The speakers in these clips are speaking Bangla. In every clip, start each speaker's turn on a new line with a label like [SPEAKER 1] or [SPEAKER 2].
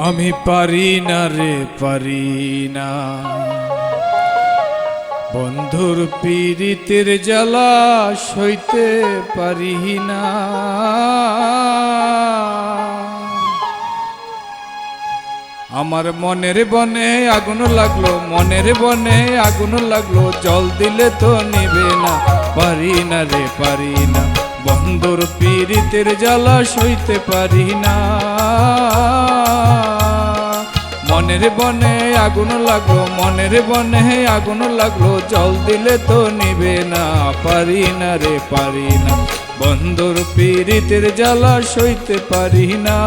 [SPEAKER 1] আমি পারি না রে পারি না বন্ধুর পীড়িতের জ্বালা সইতে পারি না। আমার মনের বনে আগুন লাগলো, মনের বনে আগুন লাগলো, জল দিলে তো নিবে না। পারি না রে পারি না বন্ধুর পীড়িতের জ্বালা সইতে পারি না। মনের বনে আগুন লাগলো, মনের বনে আগুন লাগলো, জল দিলে তো নিবে না। পারি না রে পারি না বন্ধুর পীড়িতের জ্বালা সইতে পারি না।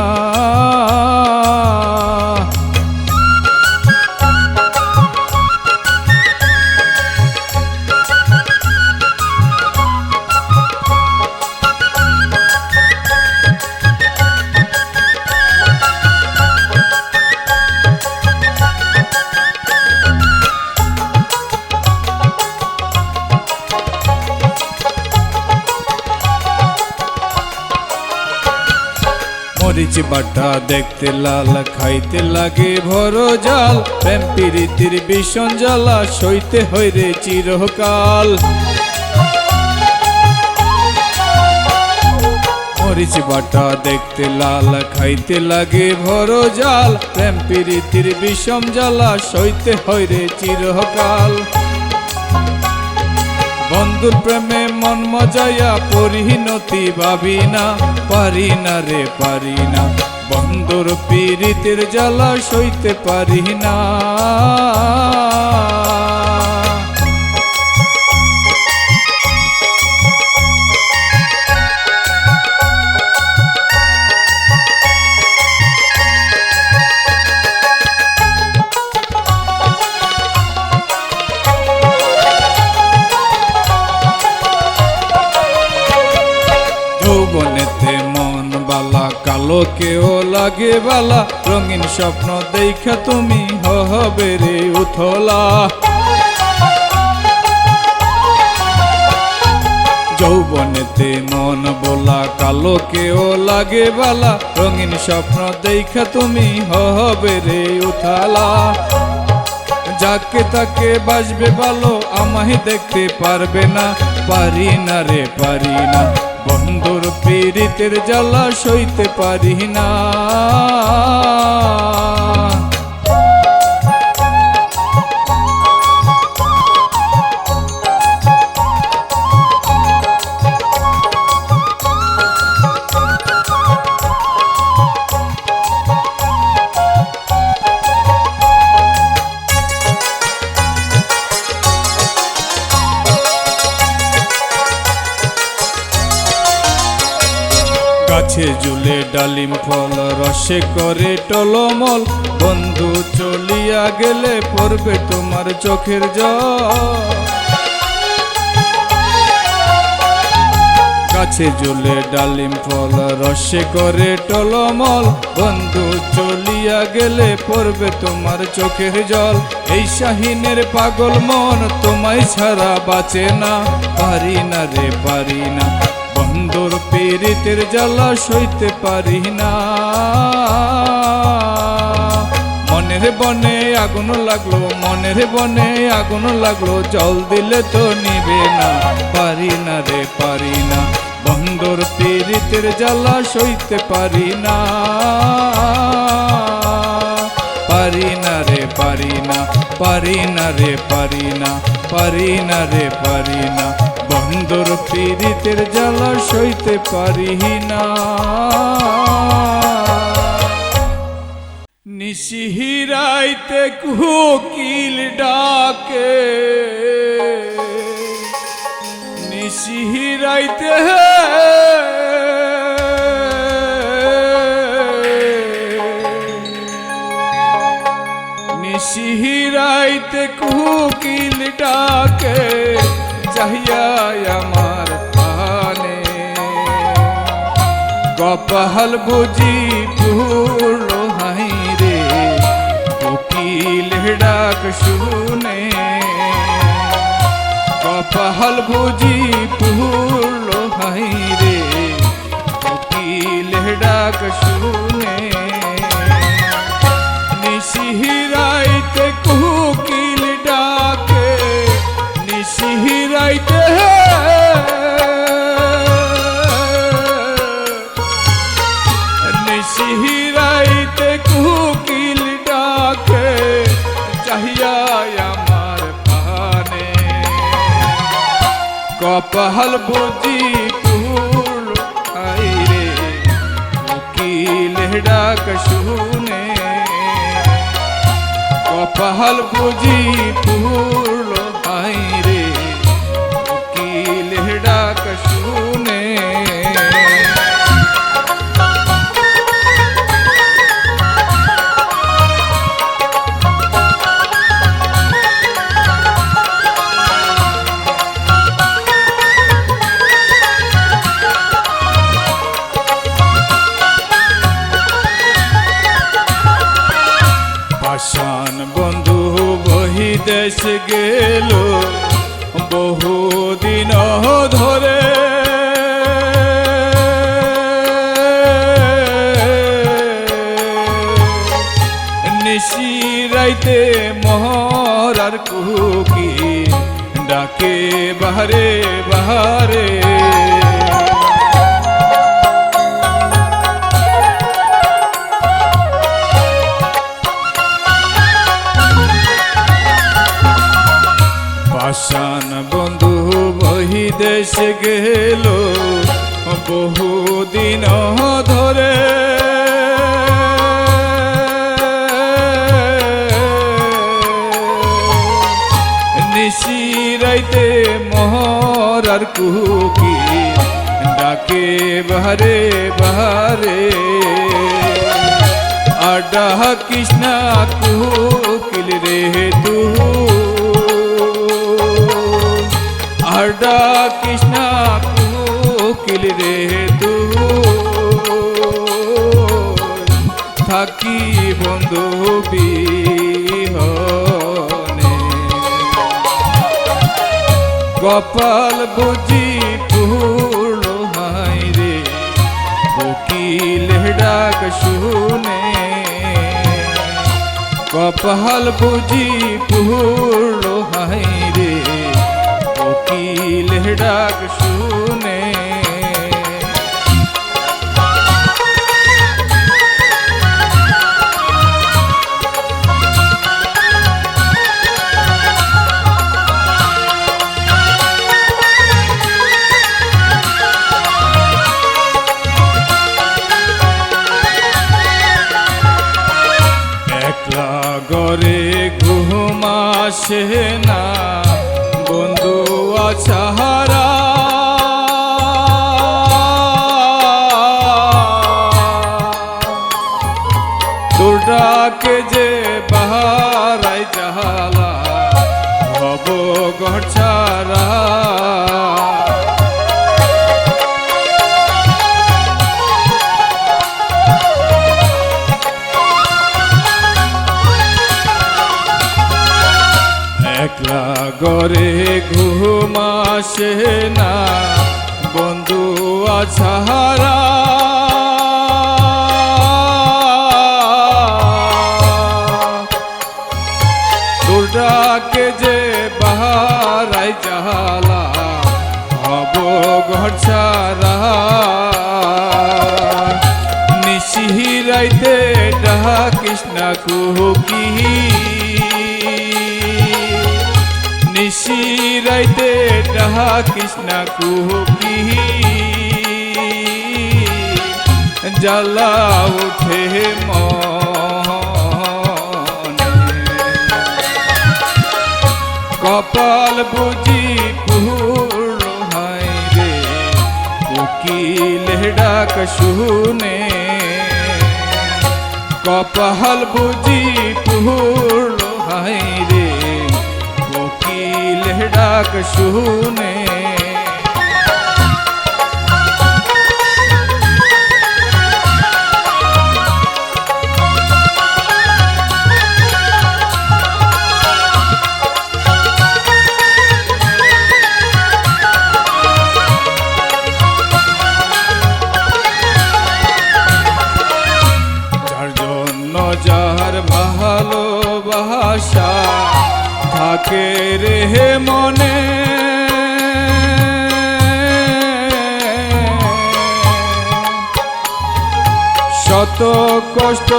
[SPEAKER 1] মরিচ বাটা দেখতে লাল, খাইতে লাগে ভর জাল, প্রেম প্রীতির ভীষণ জ্বালা সইতে হয় রে চিরকাল। মরিচ বাটা দেখতে লাল, খাইতে লাগে ভর জাল, প্রেম প্রীতির ভীষণ জ্বালা সইতে হয় রে চিরকাল। বন্ধুর প্রেমে মন মজাইয়া পরিণতি ভাবি না। পারি না রে পারি না বন্ধুর পীড়িতের জ্বালা সইতে পারি না। যৌবনেতে মন বালা, কালো কেও লাগে বালা, রঙিন স্বপ্ন দেখা তুমি হবে রে উথলা। যৌবনেতে মন বলা, কালো কেও লাগে বালা, রঙিন স্বপ্ন দেখা তুমি হবে রে উথালা। যাকে তাকে বাসবে ভালো, আমায় দেখতে পারবে না। পারি না রে পারি না বন্ধুর পীড়িতের জ্বালা সইতে পারি না। গাছে ঝুলে ডালিম ফল, রসে করে টলমল, বন্ধু চলিয়া গেলে পড়বে তোমার চোখের জল। গাছে ঝুলে ডালিম ফল, রসে করে টলমল, বন্ধু চলিয়া গেলে পড়বে তোমার চোখের জল। এই শাহিনের পাগল মন তোমায় ছাড়া বাঁচে না। পারি না রে পারি না বন্ধুর পীড়িতের জ্বালা সইতে পারি না। মনের বনে আগুন লাগলো, মনের বনে আগুন লাগলো, জল দিলে তো নিবে না। পারি না রে পারি না বন্ধুর পীড়িতের জ্বালা সইতে পারি না। পারি না রে পারি না, পারি না রে পারি না, পারি না রে পারি না বন্ধুর পীড়িতের জ্বালা সইতে পারি না। নিশিহিরাইতে কোকিল ডাকে, নিশিহিরাইতে নিশিহিরাইতে কোকিল ডাকে, চাহিয়া আমার পানে কপাল বুঝি পুরল হাই রে, কোকিল ডাক শুনে কপাল বুঝি পুরল হাই রে, কোকিল ডাক শুনে। কপাল বুঝি পুরল হাইরে উকিলের ডাক শুনে কপাল বুঝি পুরল হাইরে উকিলের ডাক শুনে পাষাণ বন্ধু বহিদেশ গেল বহুদিন ধরে নিশিরাইতে মহরার কুকি ডাকে বাহারে বাহারে পাষাণ বন্ধু বহিদেশ গেল বহুদিন ধরে নিশিরাইতে মহরার কুকি ডাকে বাহারে বাহারে আডা কৃষ্ণা কুকিল রে তু আডা কৃষ্ণা কুকিল রে তু থাকি বন্ধু বিহনে কপাল বুঝি পুরল হাইরে উকিলের ডাক শুনে কপাল বুঝি পুরল হাইরে উকিলের ডাক শুনে একলা গরে ঘুম আসে না বন্ধু আছাহারা তোর ডাকে যে বাহারাই জাহালা হব ঘর ছাড়া একলা গরে ঘুম আসে না বন্ধু আছাহারা তোর ডাকে যে বাহারাই জাহালা হব ঘর ছাড়া নিশিরাইতে ডাহা কৃষ্ণা কুকি নিশিরাইতে ডাহা কৃষ্ণা কুকি জ্বালা উঠে মনে কপাল বুঝি পুরল হাইরে উকিলের ডাক শুনে কপাল বুঝি পুরল হাইরে উকিলের ডাক শুনে যার ভালোবাসা থাকে রে মনে শত কষ্ট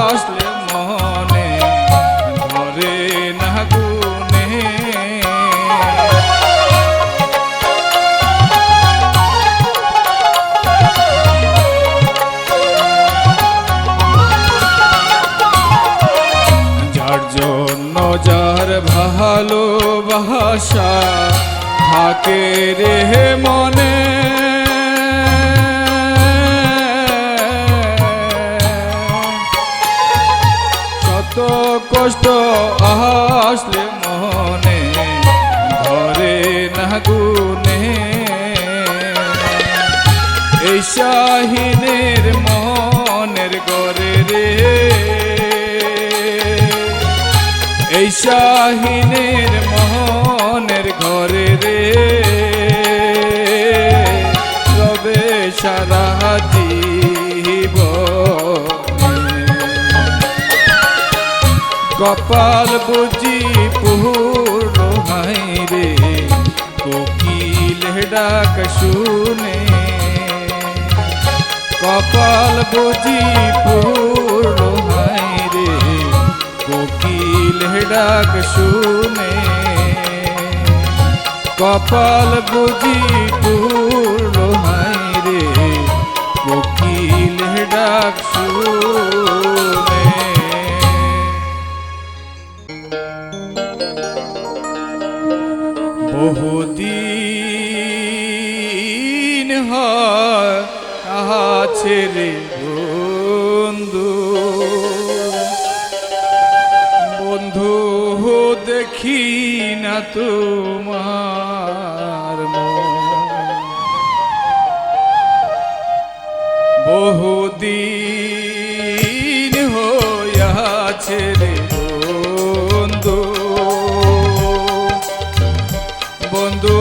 [SPEAKER 1] আসলে মনে ধরে না গুনে আশা থাকে রে মনে, শত কষ্ট আসলে মনে ধরে না গুনে, এই শাহিনের মনের গরে রে, এই শাহিনের মনের ঘরে রে, রবে সারা জীবনে। কপাল বুঝি পুরো হাই রে, কোকিল ডাক শুনে, কপাল বুঝি পুরো হাই রে, কোকিল ডাক শুনে, কপাল বুঝি পুরো হাই রে, কোকিল ডাক শুনে। বহুদিন হয় আছে রে বন্ধু, বন্ধু দেখি না তোমার মন, বহুদিন হইয়াছে রে বন্ধু, বন্ধু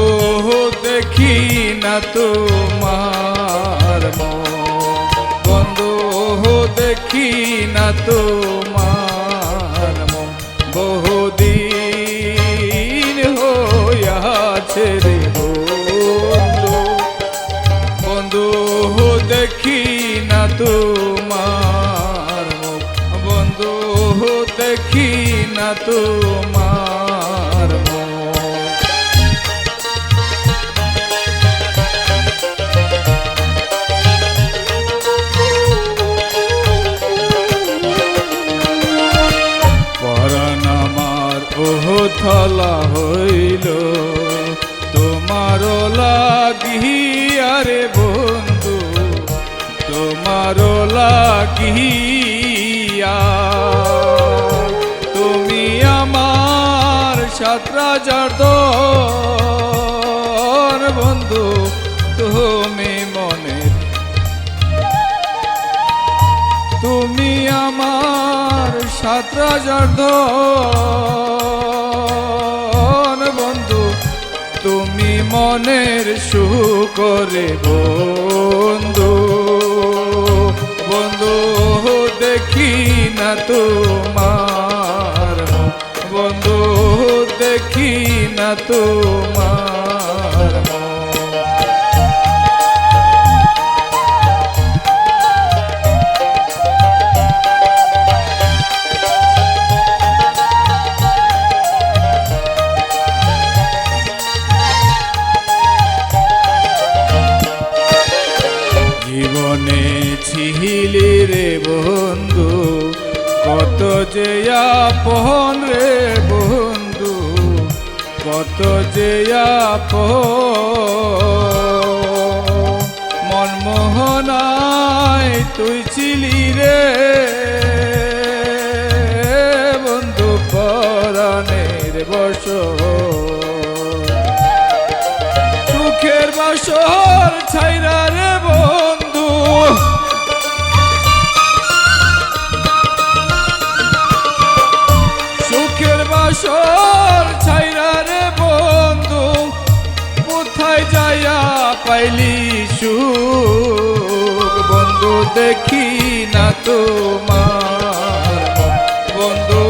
[SPEAKER 1] দেখি না তোমার মন, বন্ধু দেখি না তোমার মন, বহুদিন হইয়াছে রে বন্ধু, বন্ধু দেখি না তোমার মুখ, বন্ধু দেখি না তোমার মুখ। থলা হইল তোমার লাগিয়া রে বন্ধু, তোমার লাগিয়া, তুমি আমার সাতরাজার দর বন্ধু, তুমি মনের, তুমি আমার সাতরাজার ধন বন্ধু, তুমি মনের সুখ রে বন্ধু, বন্ধু দেখি না তোমার মুখ, বন্ধু দেখি না তোমার মুখ। জীবনে ছিলি রে বন্ধু, কত যে আপন রে বন্ধু, কত যে আপন, মনমোহনায় তুই ছিলি রে বন্ধু, পরাণের বসর, সুখের বাসর ছাইরা রে বন্ধু, সুখের বাসর ছাইরা রে বন্ধু, কোথায় যাইয়া পাইলি সুখ বন্ধু দেখি না তোমার, বন্ধু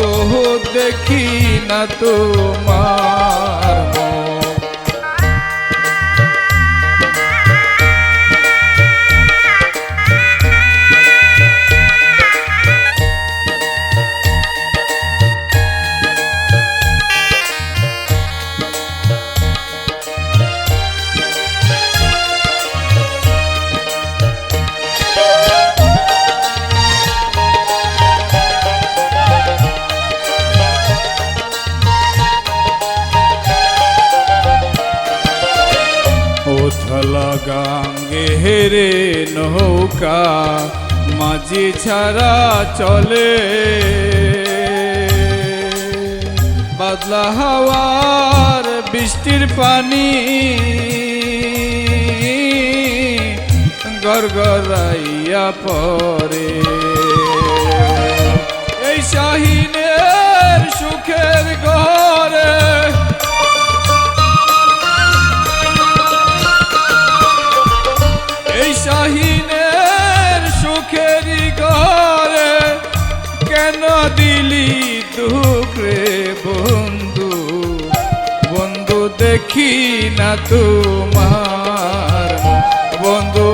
[SPEAKER 1] দেখি না তোমার মুখ। নৌকা মাঝি ছাড়া চলে, বাদলা হাওয়ার বৃষ্টির পানি গড়গড়াইয়া পড়ে। এই শাহিনের সুখের ঘরে এই শাহিনের সুখের ঘরে কেন দিলি দুঃখ রে বন্ধু, বন্ধু দেখি না তোমার, বন্ধু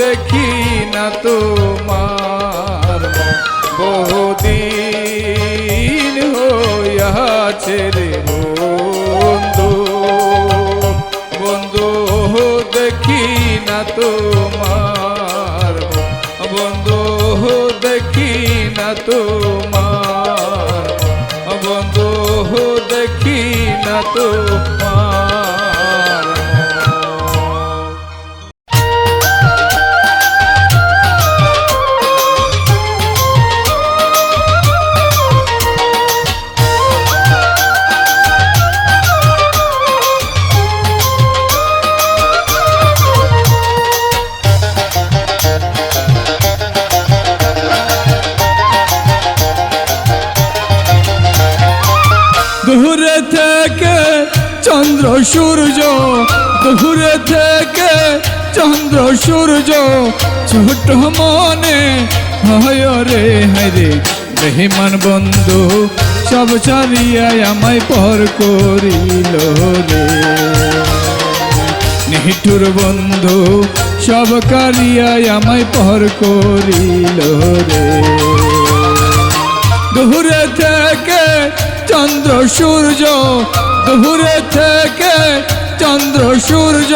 [SPEAKER 1] দেখি না তোমার, বহুদিন হইয়াছে রে বন্ধু, বন্ধু দেখি না তোমার, বন্ধু দেখি না তোমার, বন্ধু দেখি না তোমার। দূরে থেকে চন্দ্র সূর্য, দূরে থেকে চন্দ্র সূর্য, ছোট মনে হয় রে হায়রে বেঈমান বন্ধু, সব ছাড়িয়া আমায় পর করিল রে। নিষ্ঠুর বন্ধু সব কারিয়া আমায় পর করিল রে। দূরে থেকে চন্দ্র সূর্য, দূরে থেকে চন্দ্র সূর্য,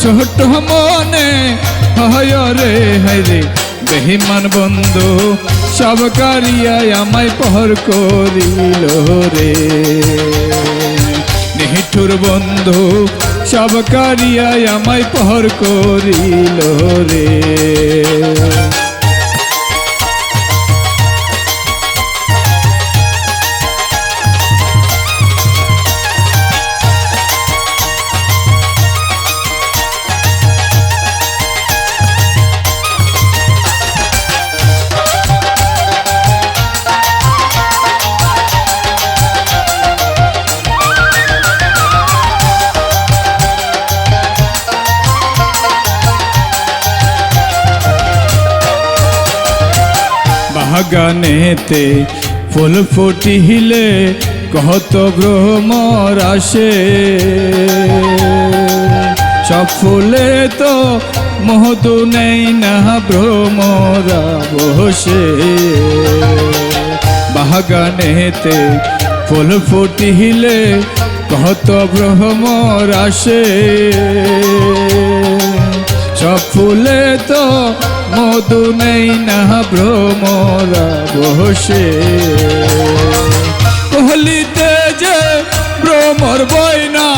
[SPEAKER 1] ছোট মনে হয় রে হায়রে বেঈমান বন্ধু, সব কারিয়া আমায় পর করিল রে। নিষ্ঠুর বন্ধু সব কারিয়া আমায় পর করিল রে। বাগানেতে ফুল ফুটিলে কত ভ্রমর আসে, সব ফুলে তো মধু নেই না ভ্রমরা বসে। বাগানেতে ফুল ফুটিলে কত ভ্রমর আসে, সব ফুলে তো মধু নেই না ভ্রমরা বসে। কহলিতে যে ভ্রমর বইনা,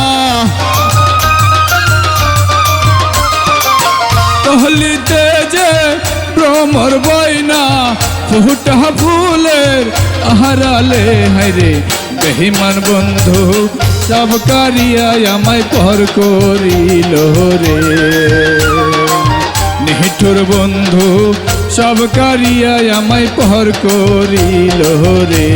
[SPEAKER 1] কহলিতে যে ভ্রমর বইনা, ফুটা ফুলের আহারালে হায়রে বেঈমান বন্ধু, সব কারিয়া আমায় পর করিল রে। নিষ্ঠুর বন্ধু সব কারিয়া আমায় পর করিল রে।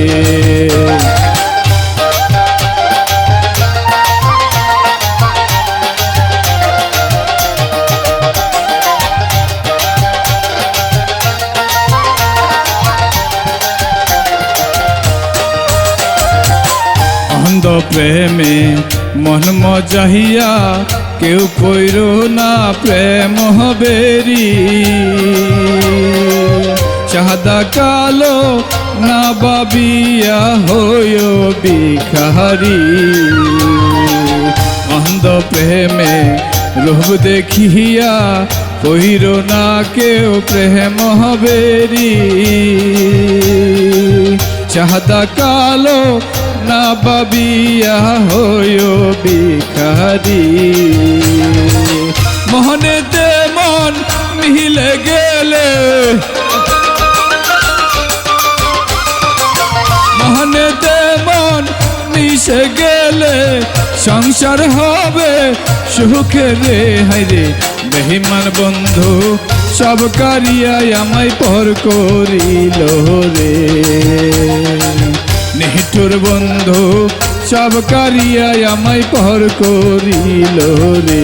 [SPEAKER 1] অন্ধ প্রেমে মন মজাহিয়া, কেউ কইর না প্রেম হবেরি। সাদা কালো না বাবিয়া হইয় ভিখারি। অন্ধ প্রেমে রূপ দেখিয়া কইর না কেউ প্রেম হবেরি। সাদা কালো না বাবিয়া হইয় ভিখারি। মোহনেতে মন মিলে গে মিশে গেলে সংসার হবে সুখে রে হাইরে বেঈমান বন্ধু সব কারিয়ায় আমায় পর করিল রে নিষ্ঠুর বন্ধু সব কারিয়ায় আমায় পর করিল রে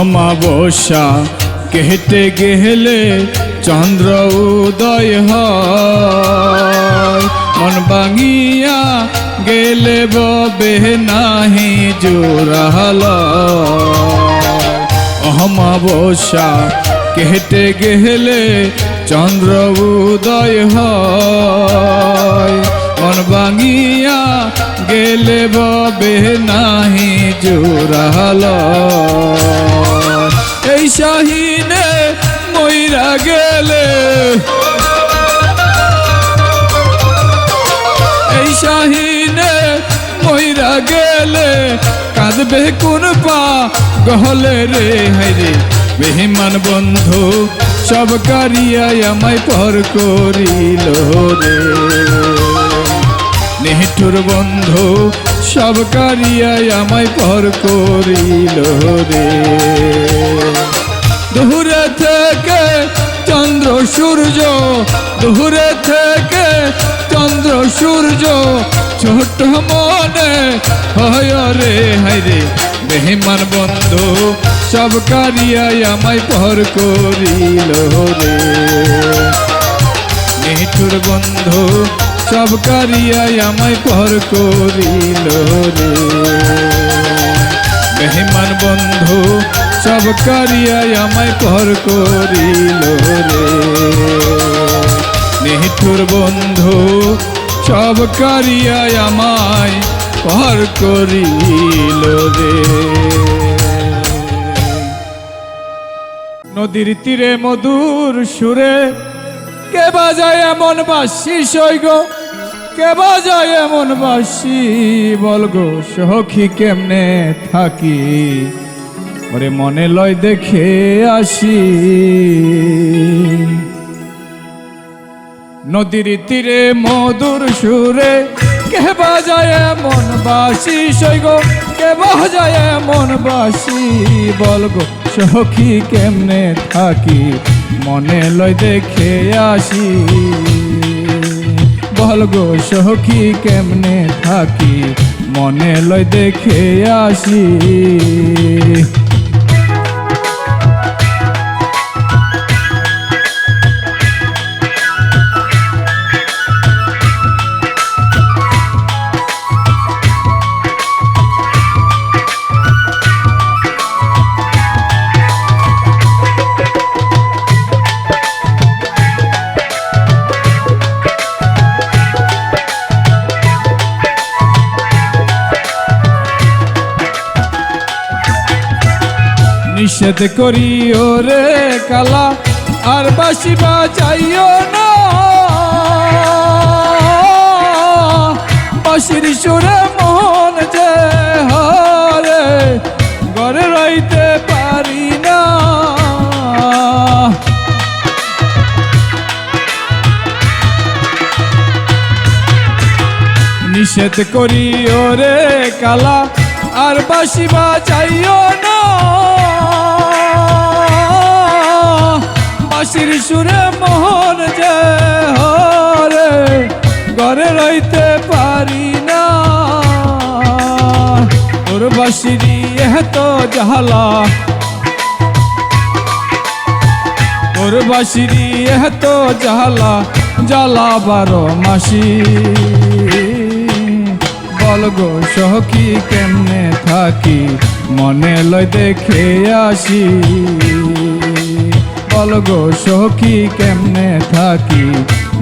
[SPEAKER 1] অমাবস্যা কেটে গেলে চন্দ্র উদয় হয় মন ভাঙিয়া গেলে ববে নাহি জোড়াল অমাবস্যা কেটে গেলে চন্দ্র উদয় হয় মন ভাঙিয়া গেলে ববে নাহি জোড়াল এই শাহিনে মইরা গেলে এই শাহিনে মইরা গেলে কাঁদবে কোন পা গহলে রে হাইরে বেঈমান বন্ধু সব কারিয়ায় আমায় পর করিল রে নিষ্ঠুর বন্ধু সব কারিয়ায় আমায় পর করিল রে দূরে থেকে চন্দ্র সূর্য দূরে থেকে চন্দ্র সূর্য ছোট মনে হয় রে হাইরে বেঈমান বন্ধু সব কারিয়ায় আমায় পর করিল রে নিষ্ঠুর বন্ধু সব কারিয়ায় আমায় পর করিল রে বেঈমান বন্ধু সব কারিয়ায় আমায় পর করিল রে নিষ্ঠুর বন্ধু সব কারিয়ায় আমায় পর করিল রে নদীর তীরে মধুর সুরে কে বাজায় এমন বাঁশি সৈগ কে বাজায় এমন বাঁশি বলগো সখী কেমনে থাকি ওরে মনে লয় দেখে আসি নদীর তীরে মধুর সুরে কে বাজায় এমন বাঁশি সৈগ কে বাজায় এমন বাঁশি বলগো সখী কেমনে থাকি মনে লয় দেখে আসি বলগো সখী কেমনে থাকি মনে লয় দেখে আসি নিষেধ করিও রে কালা আর বাঁশি বাজাইও না বাঁশির সুরে মন যে হরে ঘরে রইতে পারি না নিষেধ করিও রে কালা আর বাঁশি বাজাইও না বাঁশির সুরে মোহন যে হরে ঘরে রইতে পারি না তোর বাঁশিরি এত জ্বালা তোর বাঁশিরি এত জ্বালা জ্বালা 12 মাসি বলগো সখী কেমনে থাকি মনে লয় দেখে আসি বলগো সখী কেমনে থাকি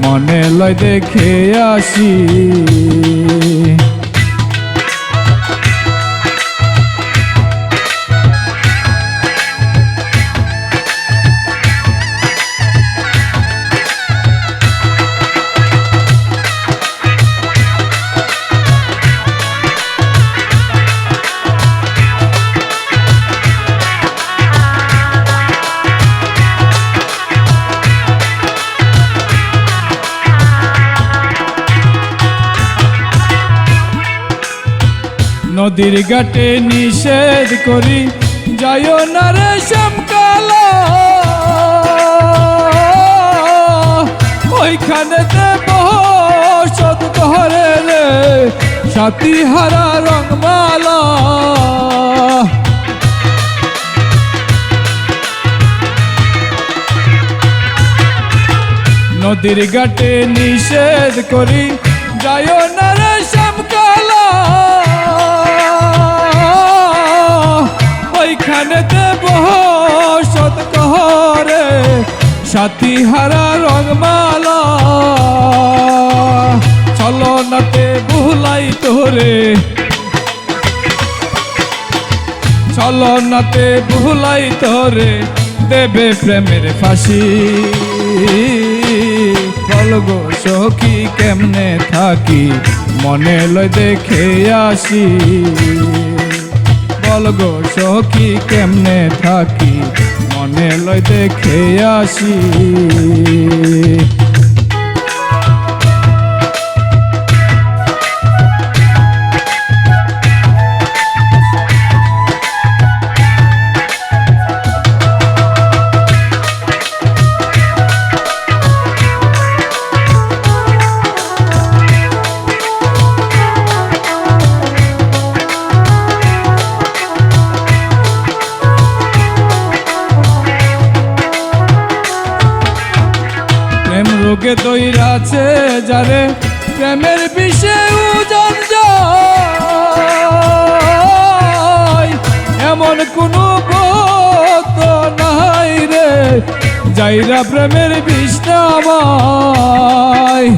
[SPEAKER 1] মনে লয় দেখে আসি। নদীর ঘাটে নিষেধ করি যাইও না রে শ্যামকালা, ওইখানেতে বসত করে রে সাথী হারা রংমালা। নদীর ঘাটে নিষেধ করি যাইও না রে শ্যামকালা, ওইখানেতে বসত করে সাথী হারা রংমালা। ছলনাতে ভুলাই তোরে, ছলনাতে ভুলাই তোরে দেবে প্রেমের ফাঁসি। বলগো সখী কেমনে থাকি মনে লয় দেখে আসি। বলগো সখী কেমনে থাকি মনে লয় দেখে আসি। রোগে দইরাছে যারে প্রেমের বিষে উজান যায়, এমন কোনো বোধ নাই রে যাইরা প্রেমের বিষ নামায়।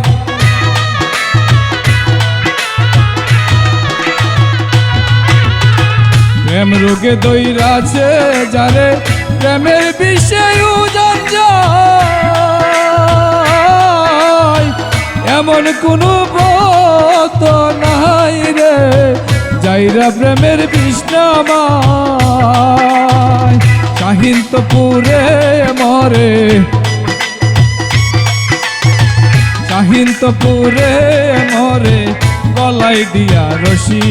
[SPEAKER 1] প্রেম রোগে দইরাছে যারে প্রেমের বিষে উজান যায়, এমন কোনো বোধ নাই রে যাইরা প্রেমের বিষ নামায়। কাহিন তো পুরে মরে, কাহিন তো পুরে মরে গলাই দিয়া রশি।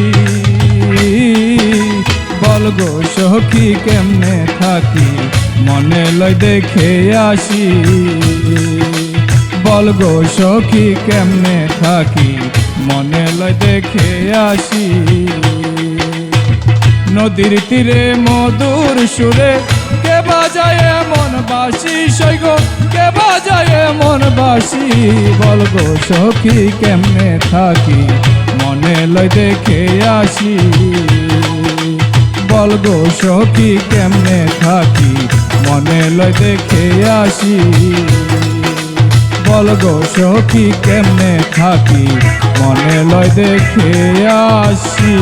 [SPEAKER 1] বলগো সখী কেমনে থাকি মনে লয় দেখে আসি। বলগো সখী কেমনে থাকি মনে লয় দেখে আসি। নদীর তীরে মধুর সুরে কে বাজায় মন বাসি, সৈগো কে বাজায় মন বাসি। বলগো সখী কেমনে থাকি মনে লয় দেখে আসি। বলগো সখী কেমনে থাকি মনে লয় দেখে আসি। বলগো সখী কেমনে থাকি মনে লয় দেখে আসি।